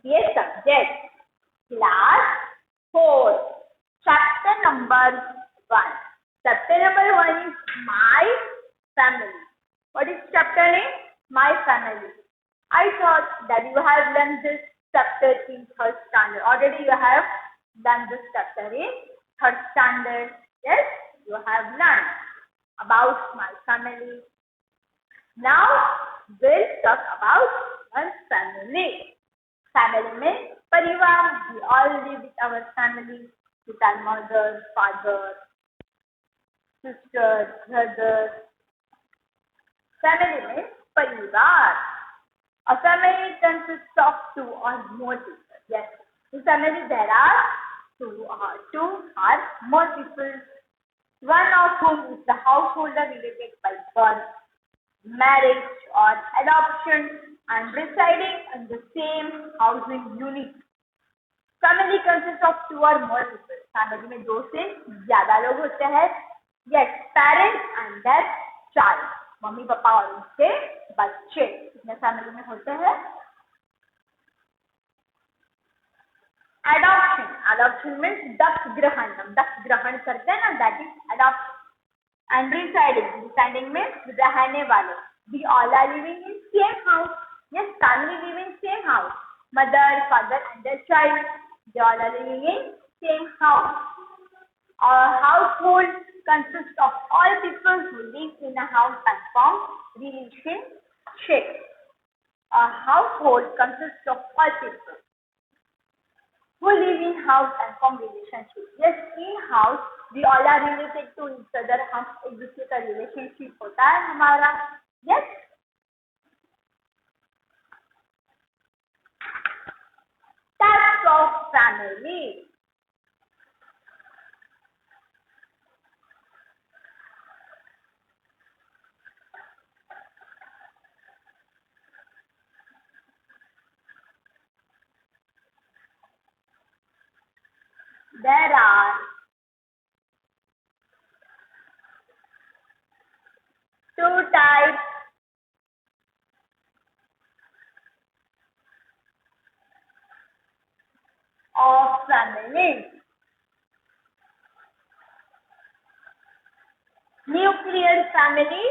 ये subject class 4 chapter number 1. Chapter number 1 is my family. What is chapter name? My family. I thought that you have learned this chapter in 3rd standard. Already you have done this chapter in 3rd standard. Yes, you have learned about my family. Now we'll talk about one family. Family means परिवार. We all live with our family, with our mother, father, sister, brother. Family means परिवार. A family consists of 2 or more people. Yes, in family there are 2 or more people. One of whom is the householder related by birth, marriage or adoption and residing in the same housing unit. Family consists of 2 or more people. Family में 2 से ज़्यादा लोग होते हैं. Yes, parents and their child. Mummy papa और उनके बच्चे कितने फैमिली में होते हैं. Adoption. Adoption means दत्त ग्रहण करते हैं ना, that is adoption. And residing means रहने वाले. We all are living in same house. Yes, family live in same house. Mother, father and their child, they all are living in same house. A household consists of all people who live in a house and form relationship. A household consists of all people who live in house and form relationship. Yes, in house we all are related to each other. हम एक दूसरे का relationship होता है हमारा. Yes. Types of family. There are 2 types of families. Nuclear family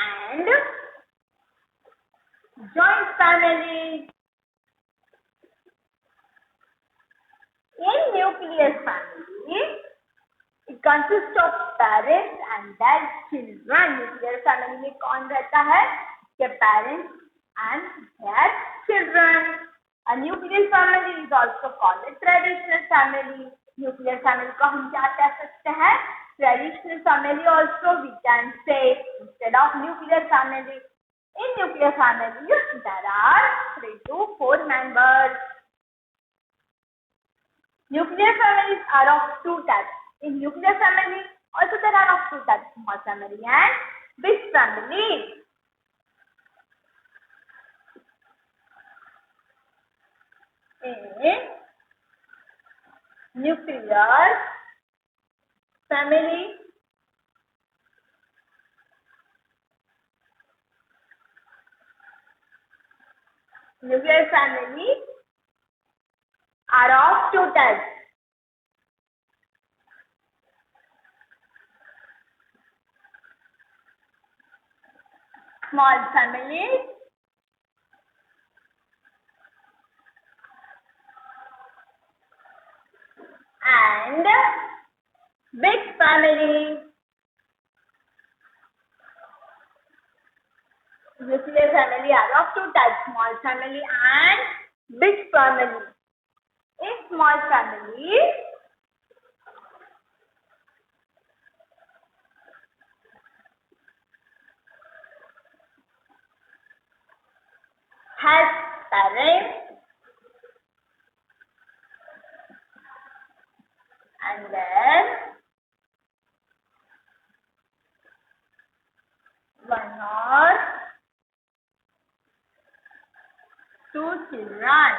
and joint family. In nuclear family, it consists of parents and their children. Nuclear family में कौन रहता है? के parents and their children. A nuclear family is also called a traditional family. Nuclear family को हम क्या कह सकते हैं? Traditional family also we can say instead of nuclear family. In nuclear family, there are 3 to 4 members. Nuclear families are of 2 types. In nuclear family, also there are of 2 types: small family and big family. In nuclear family, are of 2 types. Small family and big family. Nuclear family are of 2 types: small family and big family. In small family, has parents and then 1 or 2 children.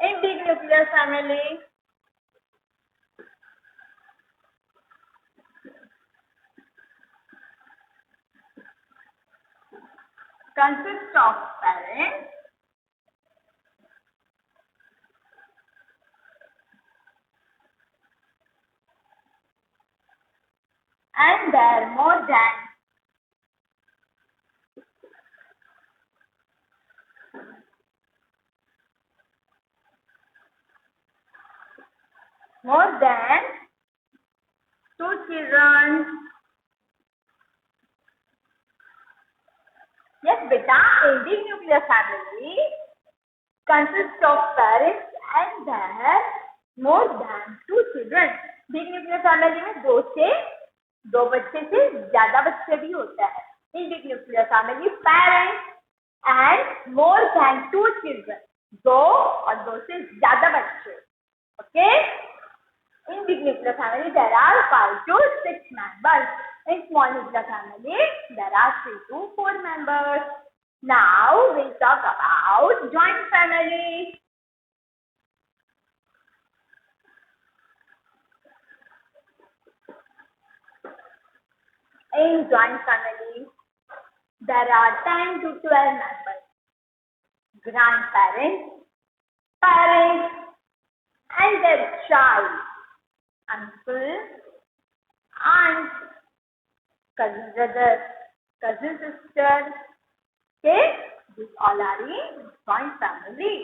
In big nuclear nuclear family consists of parents and there are more than two children. Yes, beta, a big nuclear family consists of parents and there are more than two children. Big nuclear family में दो बच्चे से ज्यादा बच्चे भी होता है. In big nuclear family parents and more than two children, दो और दो से ज्यादा बच्चे. Okay, in big nuclear family there are 5 to 6 members. In small nuclear family there are 3 to 4 members. Now we'll talk about joint family. In joint family, there are 10 to 12 members. Grandparents, parents, and their child, uncle, aunt, cousin brother, cousin sister. Okay, these all are in joint family.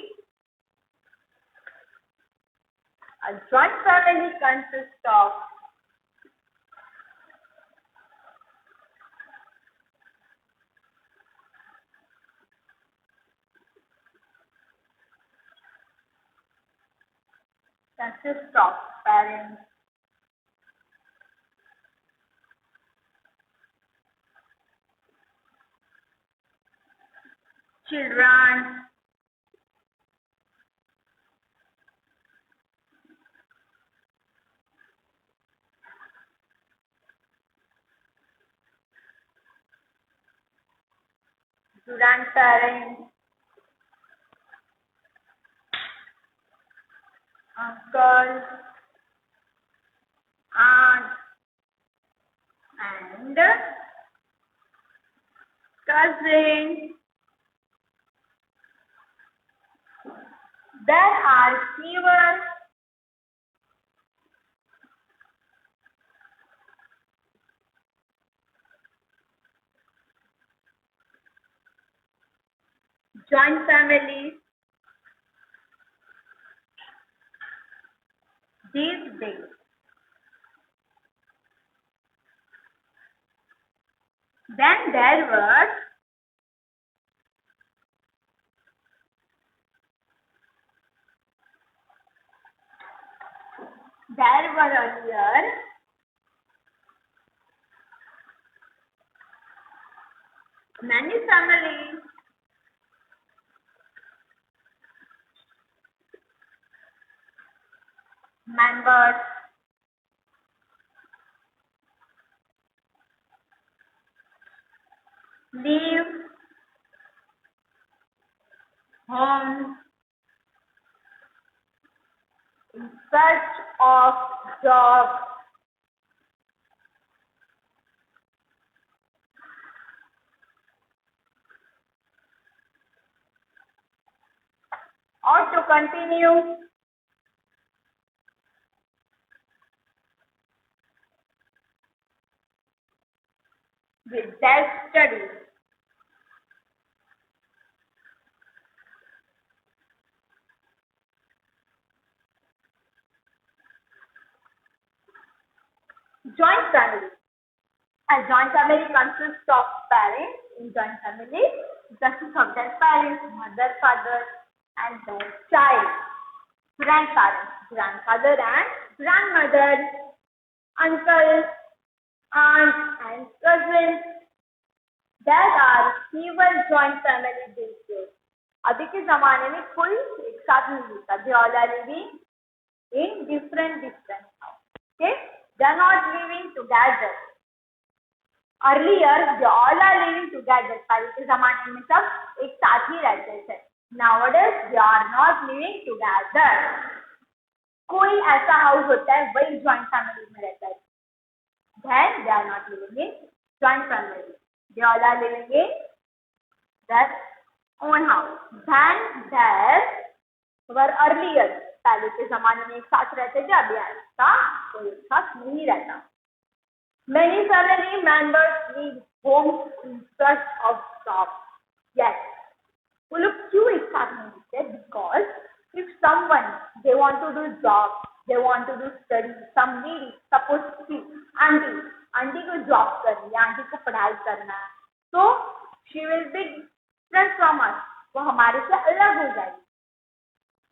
A joint family consists of parents, children, grandparents, uncle, aunt, and cousin. There are fewer joint families these days. Then there were earlier many families members leave home in search of jobs or to continue with their studies. Joint family. A joint family consists of parents. In joint family, it consists of their parents, mother, father, and their child. Grandparents, grandfather and grandmother, uncle, aunt, and cousins. There are fewer joint families these days. अभी के जमाने में कोई एक साथ नहीं रहता. They all are living in different house. Okay, they are not living together. Earlier they all are living together. पहले के जमाने में सब एक साथ ही रहते थे. Nowadays they are not living together. कोई ऐसा हाउस होता है वही ज्वाइंट फैमिली में रहता है. Then they are not living in joint family. They all are living in their own house. Then there were earlier, पहले के जमाने में एक साथ रहते थे, अभी ऐसा कोई एक साथ नहीं रहता. Many family members leave homes in search of jobs. Yes. वो लोग क्यों एक साथ नहीं रहते? Because if someone they want to do job, they want to do study, some lady suppose कि आंटी को जॉब करनी है, आंटी को पढ़ाई करना है, तो she will be different from us. वो हमारे से अलग हो जाएगी.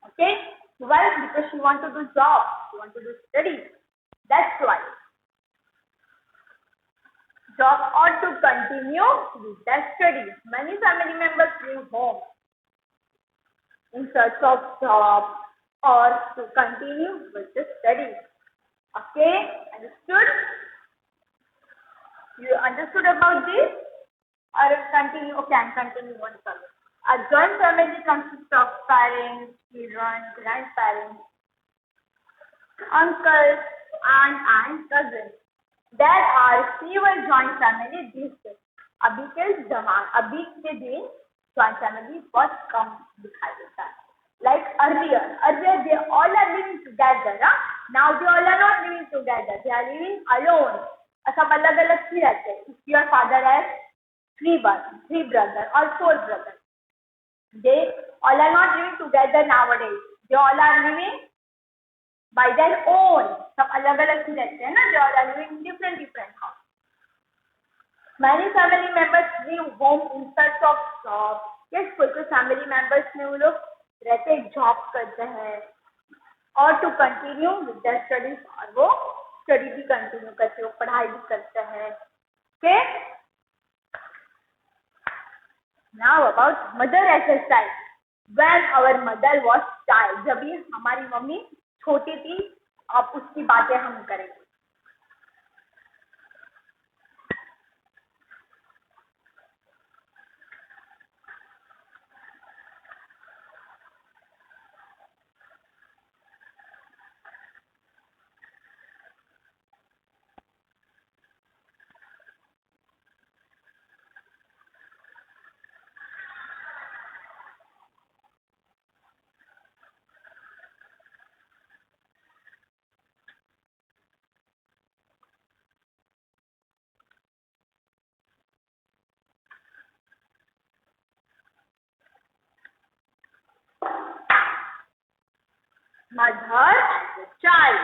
Okay? Why? Because she want to do job, she want to do study. That's why. Job ought to continue with their studies. Many family members leave home in search of job or to continue with the studies. Okay, understood? You understood about this? Or continue? Okay, I'm continuing one further. A joint family consists of parents, children, grandparents, uncles, aunt and cousins. There are fewer joint families these days. अभी के दिन joint family बहुत कम दिखाई देता है. Like earlier they all are living together. Now they all are not living together. They are living alone. सब अलग अलग ही रहते हैं. If your father has three brothers or four brothers, they all are not living together nowadays. They all are living by their own. सब अलग अलग ही रहते हैं ना. They all are living in different houses. Many family members leave home in search of job. Yes, कोई family members में वो लोग रहते हैं, जॉब करते हैं, और to continue with their studies, और वो स्टडी भी कंटिन्यू करते हैं, पढ़ाई भी करते हैं. Okay? Now about mother exercise. When our mother was child, जब भी हमारी मम्मी छोटी थी, अब उसकी बातें हम करेंगे. Mother and the child.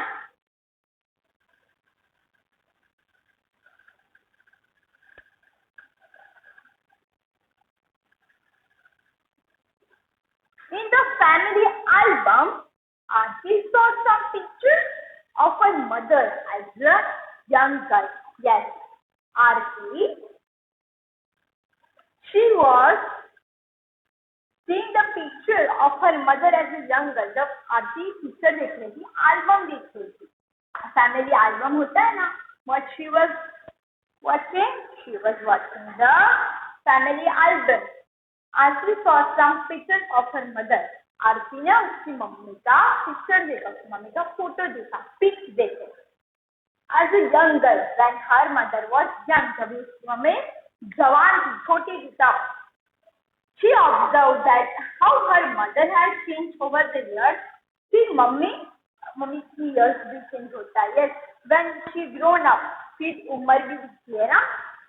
In the family album, Auntie saw some pictures of her mother as a young girl. Yes, Aarti, she was seeing the picture of her mother as a young girl. जब आरती picture देख रही थी, album देख रही थी, family album होता है ना. What she was watching? She was watching the family album. Aarti saw some pictures of her mother. आरती ने उसकी मम्मी का पिक्चर देखा, उसकी मम्मी का फोटो देखा, पिक्स देखे. As a young girl, when her mother was young, जब उसकी मम्मी जवान थी, छोटी थी तब, she observed that how her mother had changed over the years. फिर मम्मी की years भी change होता है. Yes, when she grown up, फिर उम्र भी दिखती है ना,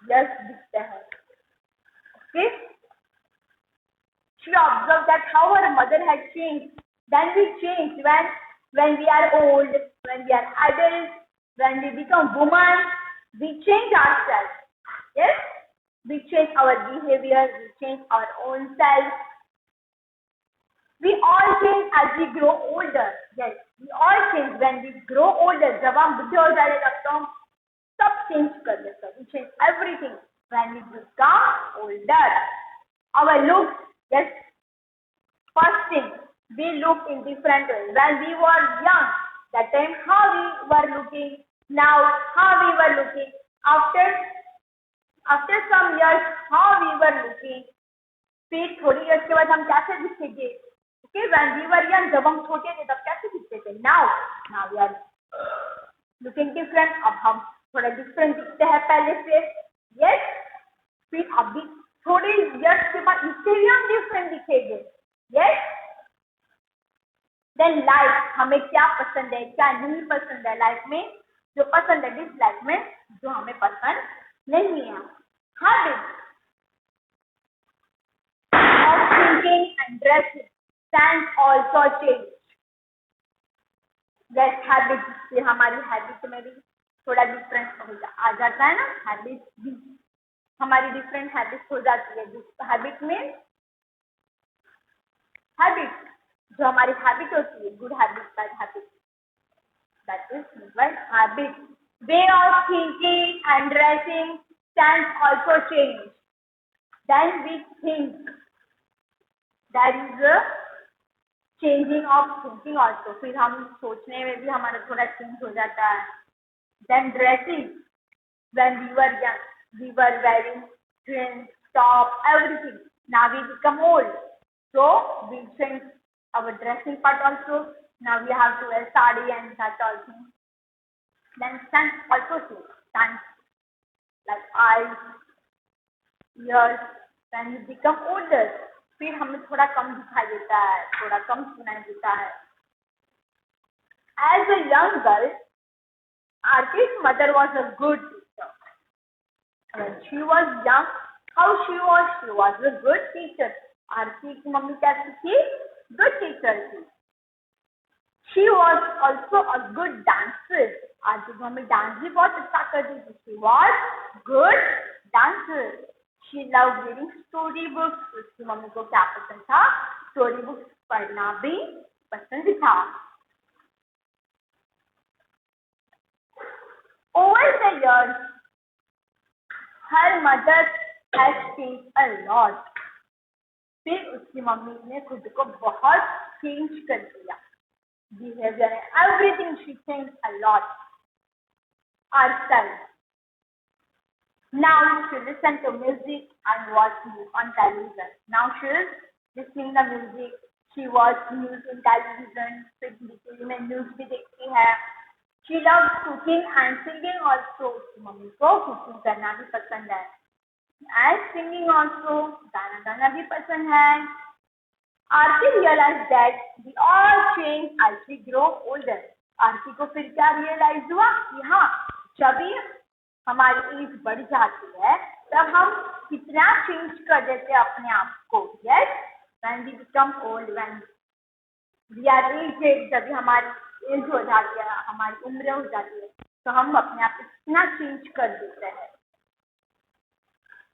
years दिखते हैं. Okay, she observed that how her mother had changed. Then we change when we are old, when we are adults, when we become women, we change ourselves. Yes. We change our behavior, we change our own self. We all change as we grow older. Yes, we all change when we grow older. जब हम बुढ़े हो जाने लगते हैं, सब change कर देते हैं. We change everything when we become older. Our looks, yes, first thing, we look in different ways. When we were young, that time how we were looking, now how we were looking. After some years, how we were looking. फिर थोड़ी years के बाद हम कैसे दिखेंगे? Okay, when we were young, जब हम छोटे थे तब कैसे दिखते थे? Now we are looking different, अब हम थोड़ा डिफरेंट दिखते हैं पहले से। यस, फिर अभी थोड़े ईयर्स के बाद इससे भी हम डिफरेंट दिखेंगे। यस, देन लाइफ, हमें क्या पसंद है क्या नहीं पसंद है लाइफ में, जो पसंद है डिसलाइक में, जो हमें पसंद नहीं है। Habit of thinking and dressing can also change. Yes, habit से हमारी हैबिट में भी थोड़ा डिफरेंस आ जाता है ना, हैबिट भी हमारी डिफरेंट हैबिट हो जाती है। हैबिट में हैबिट जो हमारी हैबिट होती है, good habit bad habit, that is what habit. Way of thinking and dressing can also change. Then we think, that is changing of thinking also, फिर हम सोचने में भी हमारा थोड़ा चेंज हो जाता है। Then dressing, when we were young we were wearing jeans top everything, now we become old, so we change our dressing part also. Now we have to wear sari and that also. Then stands also change, stands like eyes, ears, when you become older, फिर हमें थोड़ा कम दिखाई देता है, थोड़ा कम सुनाई देता है। As a young girl, Aarti's mother was a good teacher. When she was young, how she was? She was a good teacher. आरती की मम्मी कैसी थी? Good teacher थी। She was also a good dancer. आरती की mummy dance भी बहुत अच्छा करती थी। She was good dancer. She loved reading story books. उसकी मम्मी को क्या पसंद था? स्टोरी बुक्स पढ़ना भी पसंद था। Over the years, her mother has changed a lot. फिर उसकी मम्मी ने खुद को बहुत चेंज कर दिया, behaviour, everything she changed a lot. herself. Now she listen to music and watch news on television. Now she is listening the music. She watch news in television. फिर TV में news भी देखती है। She loves cooking and singing also. Mummy को cooking करना भी पसंद है। And singing also, गाना गाना भी पसंद है। आरती realized that we all change as we grow older. आरती को फिर क्या रियलाइज हुआ कि हाँ, जब भी हमारी एज बढ़ जाती है तब हम कितना चेंज कर देते हैं अपने आप को। Yes, when we become old, when we are aged, जब भी हमारी एज हो जाती है, हमारी उम्र हो जाती है, तो हम अपने आप को कितना चेंज कर देते हैं।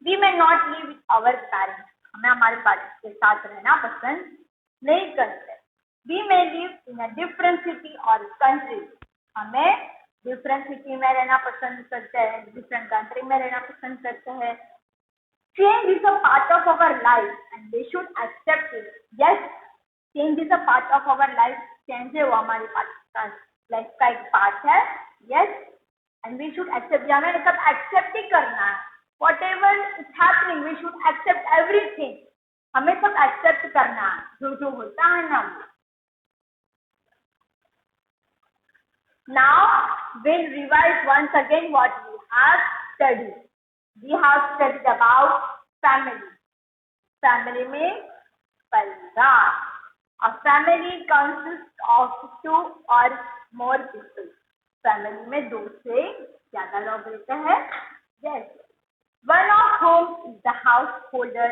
We may not live with our parents. हमें हमारे पेरेंट्स के साथ रहना पसंद नहीं करते। We may live in a different city or country. हमें डिफरेंट सिटी में रहना पसंद करते हैं, डिफरेंट कंट्री में रहना पसंद करते हैं। Change is a part of our life and we should accept it. Yes, change is a part of our life. Change है वो हमारी लाइफ का एक पार्ट है। Yes, and we should accept. हमें सब एक्सेप्ट ही करना है। Whatever is happening, we should accept everything. हमें सब एक्सेप्ट करना है, जो जो होता है ना। Now we'll revise once again what we have studied. We have studied about family. Family में परिवार. A family consists of 2 or more people. Family में 2 से ज़्यादा लोग रहते हैं। Yes. One of whom is the householder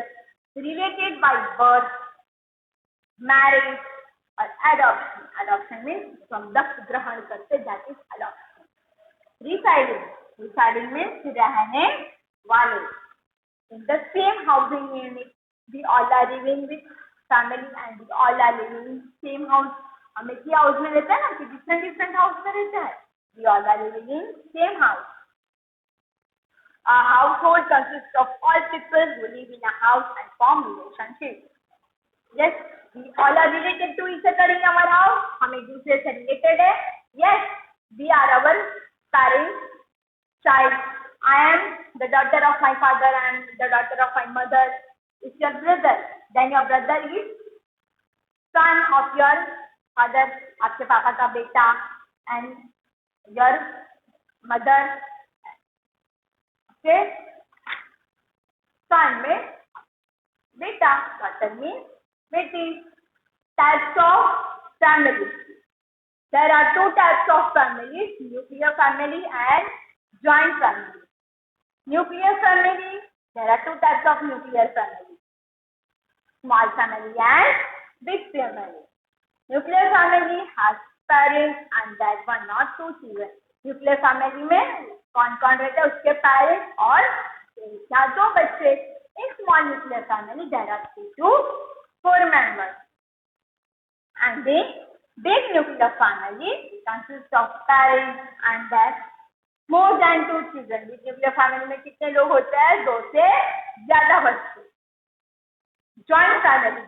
related by birth, marriage or adoption. Adoption means from दत्तक ग्रहण करते, that is adoption. Residing. Residing means रहने वाले. In the same housing unit, we all are living with family and we all are living in same house. हम एक ही house में रहते हैं ना, कि different different हाउस में रहते हैं। We all are living in same house. A household consists of all people who live in a house and form relationships. Yes, we all are related to each other in our house. हम एक दूसरे से related है। Yes, we are our parents' child. I am the daughter of my father. I am the daughter of my mother. is your brother. Then your brother is son of your father, आपके पापा का बेटा, and your mother के son में बेटा, daughter means बेटी. Types of family. There are two types of families, nuclear family and joint family. Nuclear family, there are two types of nuclear family. Small family and big family. Nuclear family has parents and that one not two children. Nuclear family में कौन कौन रहता है, उसके parents और क्या दो बच्चे. In small nuclear family there are 3 to 4 members. And the big nuclear family consists of parents and that more than 2 children. Big nuclear family में कितने लोग होते हैं, 2 से ज्यादा बच्चे. Joint family.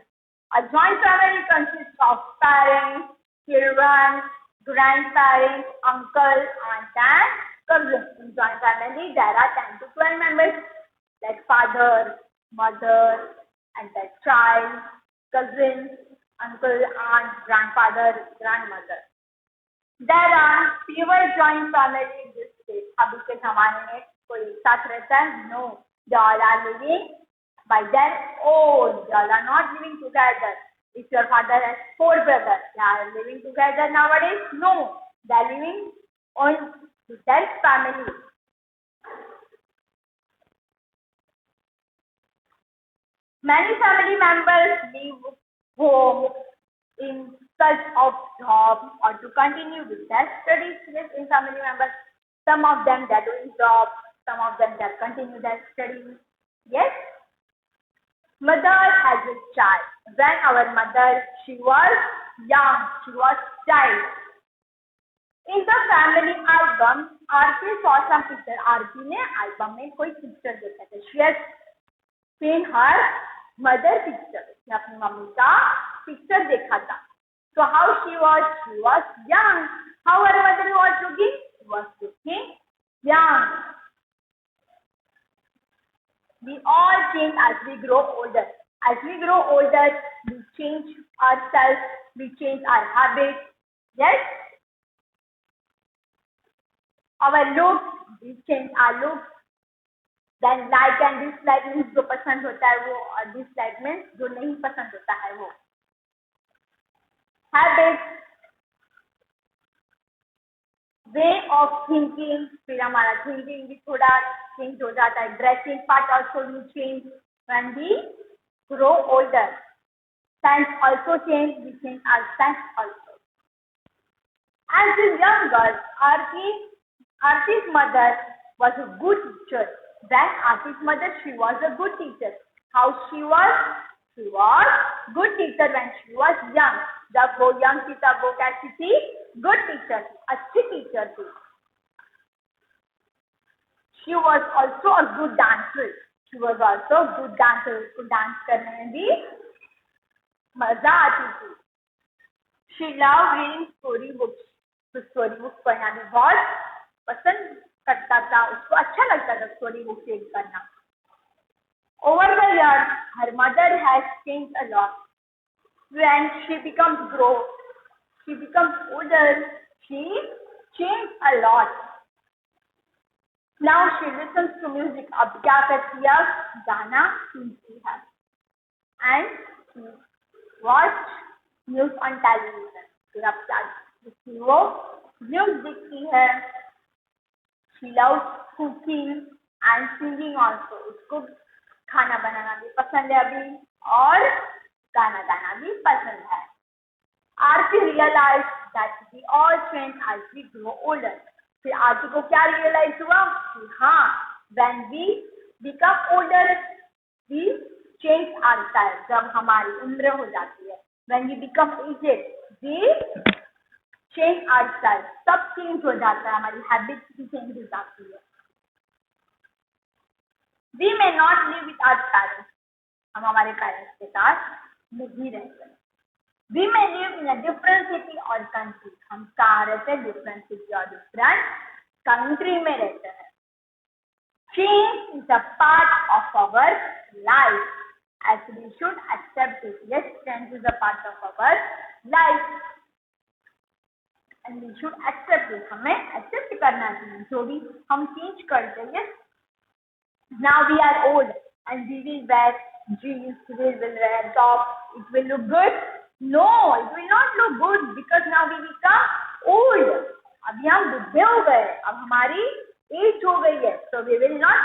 A joint family consists of parents, children, grandparents, uncle, aunt, and cousins. In joint family, there are 10 to 12 members, like father, mother, and the child, cousins, uncle, aunt, grandfather, grandmother. There are fewer joint families in this state. अभी के जमाने में कोई एक साथ रहता है? No. They all are living by their own. They all are not living together. If your father has 4 brothers, they are living together nowadays? No. They are living on their family. Many family members leave home in search of job or to continue with their studies. Yes, in family members, some of them they are doing job, some of them they are continue their studies. Yes. Mother has a child. When our mother, she was young, she was child. In the family album, Aarti saw some picture. आरती ने album में कोई picture देखा था. She has seen her mother picture. उसने अपनी mummy का picture देखा था. So how she was young. How her mother was looking? She was looking young. We all change as we grow older. As we grow older, we change ourselves, we change our habits. Yes? Our looks, we change our looks. Then like and dislike means जो पसंद होता है वो, और dislike means जो नहीं पसंद होता है वो. Habits, way of thinking, फिर हमारा thinking भी थोड़ा change हो जाता है. Dressing part also will change when we grow older. Sense also change, we change our sense also. As a young girl, Aarti's mother was a good teacher. Then Aarti's mother, she was a good teacher. How she was? She was good teacher when she was young. जब वो young थी तब वो कैसी थी? Good teacher थी, अच्छी teacher थी. She was also a good dancer. She was also a good dancer. उसको डांस करने में भी मजा आती थी. She loved reading story books. तो स्टोरी बुक्स पढ़ना भी बहुत पसंद करता था. उसको अच्छा लगता था स्टोरी बुक्स रीड करना. Over the years, her mother has changed a lot. When she becomes older, she changed a lot. Now she listens to music. अब क्या करती है? गाना सुनती है. And she watch news on television. फिर अब क्या देखती है? वो न्यूज देखती है. She loves cooking and singing also. उसको खाना बनाना भी पसंद है अभी, और गाना गाना भी पसंद है. आरती realized that we all change as we grow older. फिर आरती को क्या रियलाइज हुआ कि हाँ, when we become older, we change ourselves. जब हमारी उम्र हो जाती है, when we become aged, we change ourselves. सब चेंज हो जाता है, हमारी हैबिट्स भी चेंज हो जाती है. We may not live with our parents. हम हमारे पेरेंट्स के साथ नहीं रहते. We may live in a different city or country. हम कहाँ रहते हैं? Different city और different country में रहते हैं. Change is a part of our life. as we should accept it. Yes, change is a part of our life and we should accept it. हमें accept करना चाहिए जो भी हम change करते हैं. Yes, now we are old and we will wear jeans, we will wear top. It will look good? No, it will not look good because now we become old. अभी हम बुढ़े हो गए, अब हमारी एज हो गई है. So we will not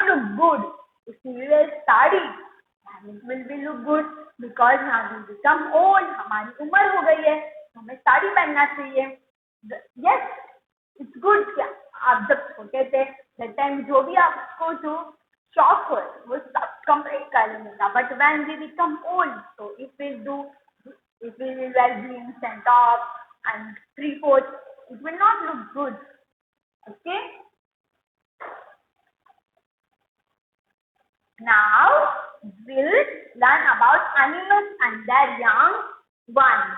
look good. If we wear sari, then it will be look good because now we become old. हमारी उम्र हो गई है, तो हमें साड़ी पहनना चाहिए. Yes, it's good. आप जब छोटे थे, that time जो भी आपको जो शौक हो वो सब कंप्लीट कर लेने का. But when we become old, so if we will wear jeans and top and 3/4, it will not look good. Okay. Now we'll learn about animals and their young ones.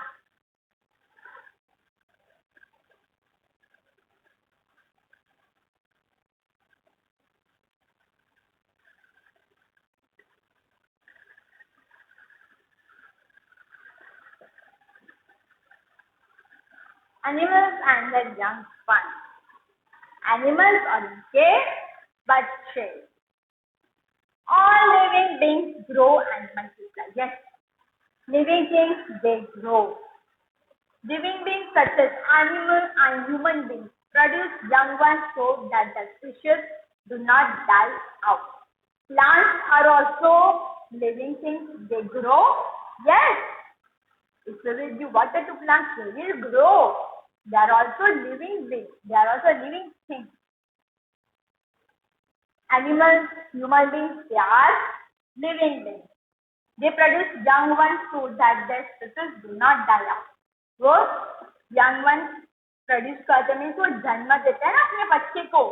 Animals and their young ones. Animals और उनके बच्चे. All living beings grow and multiply. Yes, living things, they grow. Living beings such as animals and human beings produce young ones so that the species do not die out. Plants are also living things. They grow. Yes, if we will give water to plants, they will grow. They are also living beings. They are also living things. Animals, human beings, they are living beings. They produce young ones so that their species do not die out. वो young ones produce करते हैं, तो जन्म देते हैं ना अपने बच्चे को,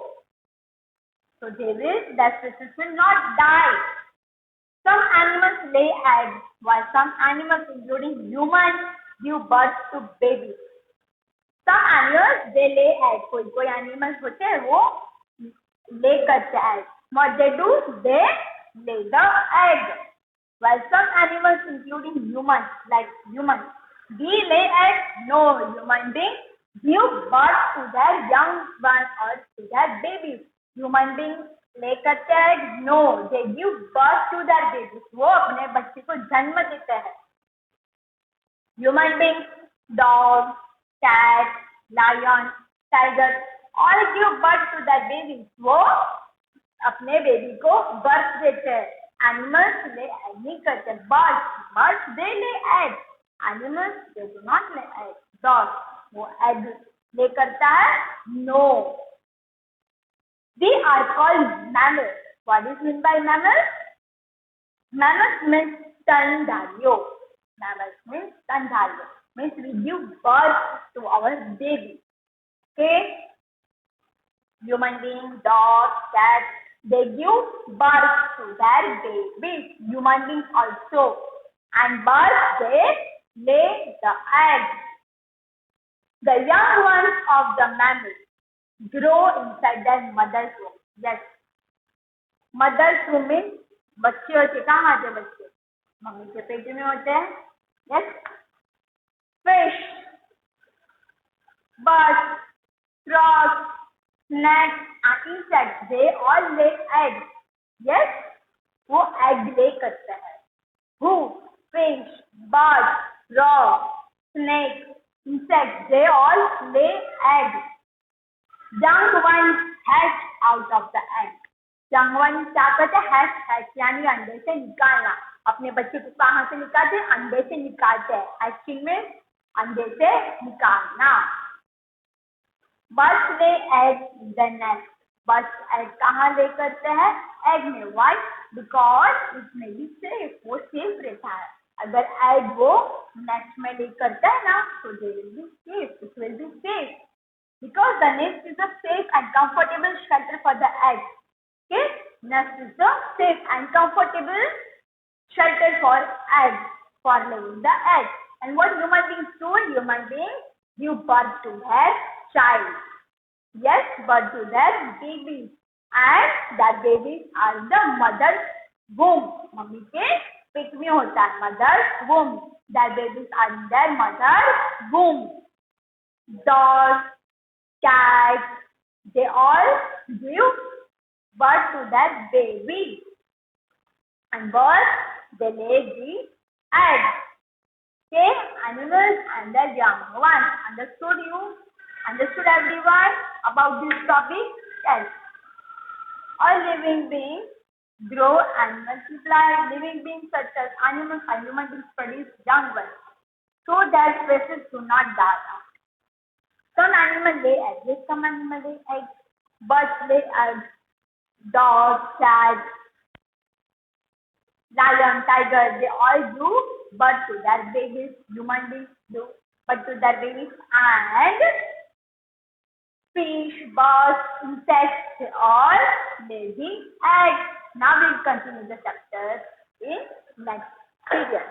so their species will not die. Some animals lay eggs, while some animals, including humans, give birth to babies. Some animals they lay eggs. कोई animals होते हैं वो lay करते हैं egg. What they do? They lay the egg. While some animals, including humans, like humans, we lay eggs. No human being give birth to their young ones or to their babies. Human beings lay करते हैं? No, they give birth to their babies. वो अपने बच्चे को जन्म देते हैं. Human beings, dogs, cats, lion, tiger, all give birth to their babies. वो अपने बेबी को बर्थ देते हैं. Animals lay egg नहीं करते. Birds they lay egg. Animals they do not lay egg. Dogs वो egg lay करता है? No. We are called mammals. What is meant by mammals? Mammals means स्तनधारियों. Mammals means स्तनधारियों. Means we give birth to our baby. Okay? Human beings, dogs, cats, they give birth to their babies. Human beings also. And birds, they lay the eggs. The young ones of the mammals grow inside their mother's womb. Yes. Mother's womb means बच्चे होते. कहाँ आते बच्चे? Mummy के पेट में होते हैं. Yes. Fish, birds, frogs, snakes and insects, they all lay eggs. Yes, वो egg lay करते हैं. Who? Fish, birds, frogs, snakes, insects, they all lay eggs. Young ones hatch out of the egg. Young ones क्या करते हैं? Hatch यानी अंडे से निकालना. अपने बच्चे को कहाँ से निकालते हैं? अंडे से निकालते हैं. Hatching में अंडे से निकालना. Birds lay eggs in the nest. Birds egg कहाँ lay करते हैं? Egg में. Why? Because it may be safe. वो safe रहता है. अगर egg वो nest में lay करता है ना, तो they will be safe. It will be safe. Because the nest is a safe and comfortable shelter for the egg. Okay? Nest is a safe and comfortable shelter for eggs, for laying the egg. And what human beings do? Human beings give birth to their child. Yes, birth to their babies. And that babies are the mother's womb, mummy के पेट में होता है, mother's womb. Their babies are in their mother's womb. Dogs, cats, they all give birth to their baby. And birds, they lay the eggs. Okay, animals and their young ones. Understood you? Understood everyone about this topic? Yes. All living beings grow and multiply. Living beings such as animals and human beings produce young ones, so their species do not die out. Some animals lay eggs. Some animals lay eggs. Birds lay eggs. Dogs, cats, lion, tiger, they all do birth to their babies. Human beings do birth to their babies, and fish, birds, insects, they all lay the eggs. Now we'll continue the chapter in next period.